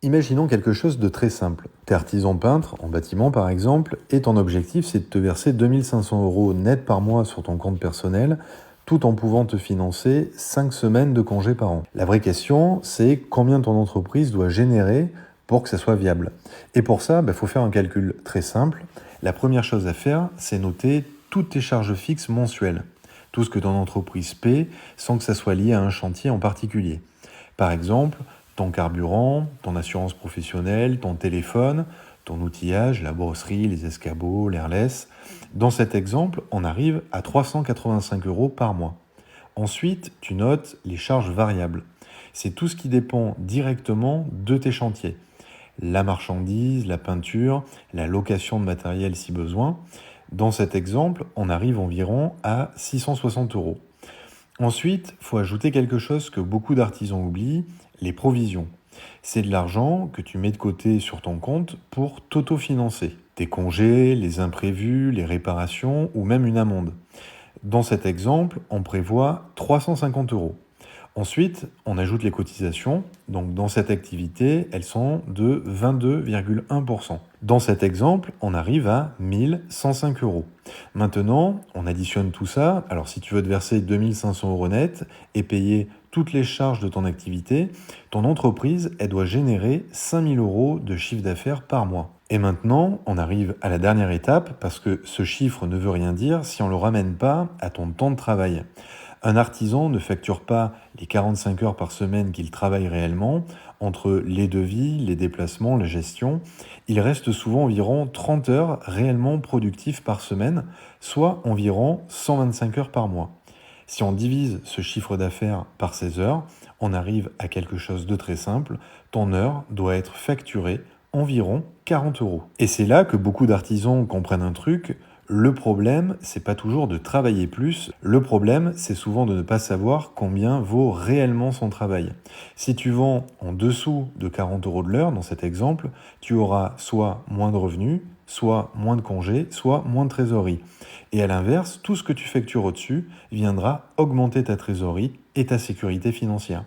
Imaginons quelque chose de très simple. Tu es artisan peintre, en bâtiment par exemple, et ton objectif c'est de te verser 2500 euros net par mois sur ton compte personnel, tout en pouvant te financer 5 semaines de congés par an. La vraie question, c'est combien ton entreprise doit générer pour que ça soit viable. Et pour ça, il faut faire un calcul très simple. La première chose à faire, c'est noter toutes tes charges fixes mensuelles, tout ce que ton entreprise paie sans que ça soit lié à un chantier en particulier. Par exemple, ton carburant, ton assurance professionnelle, ton téléphone, ton outillage, la brosserie, les escabeaux, l'airless. Dans cet exemple, on arrive à 385 euros par mois. Ensuite, tu notes les charges variables. C'est tout ce qui dépend directement de tes chantiers. La marchandise, la peinture, la location de matériel si besoin. Dans cet exemple, on arrive environ à 660 euros. Ensuite, il faut ajouter quelque chose que beaucoup d'artisans oublient, les provisions. C'est de l'argent que tu mets de côté sur ton compte pour t'autofinancer. Tes congés, les imprévus, les réparations ou même une amende. Dans cet exemple, on prévoit 350 euros. Ensuite, on ajoute les cotisations. Donc dans cette activité, elles sont de 22,1%. Dans cet exemple, on arrive à 1105 euros. Maintenant, on additionne tout ça. Alors si tu veux te verser 2500 euros net et payer toutes les charges de ton activité, ton entreprise, elle doit générer 5000 euros de chiffre d'affaires par mois. Et maintenant, on arrive à la dernière étape parce que ce chiffre ne veut rien dire si on ne le ramène pas à ton temps de travail. Un artisan ne facture pas les 45 heures par semaine qu'il travaille réellement, entre les devis, les déplacements, la gestion. Il reste souvent environ 30 heures réellement productives par semaine, soit environ 125 heures par mois. Si on divise ce chiffre d'affaires par ces heures, on arrive à quelque chose de très simple. Ton heure doit être facturée environ 40 euros. Et c'est là que beaucoup d'artisans comprennent un truc. Le problème, c'est pas toujours de travailler plus. Le problème, c'est souvent de ne pas savoir combien vaut réellement son travail. Si tu vends en dessous de 40 euros de l'heure, dans cet exemple, tu auras soit moins de revenus, soit moins de congés, soit moins de trésorerie. Et à l'inverse, tout ce que tu factures au-dessus viendra augmenter ta trésorerie et ta sécurité financière.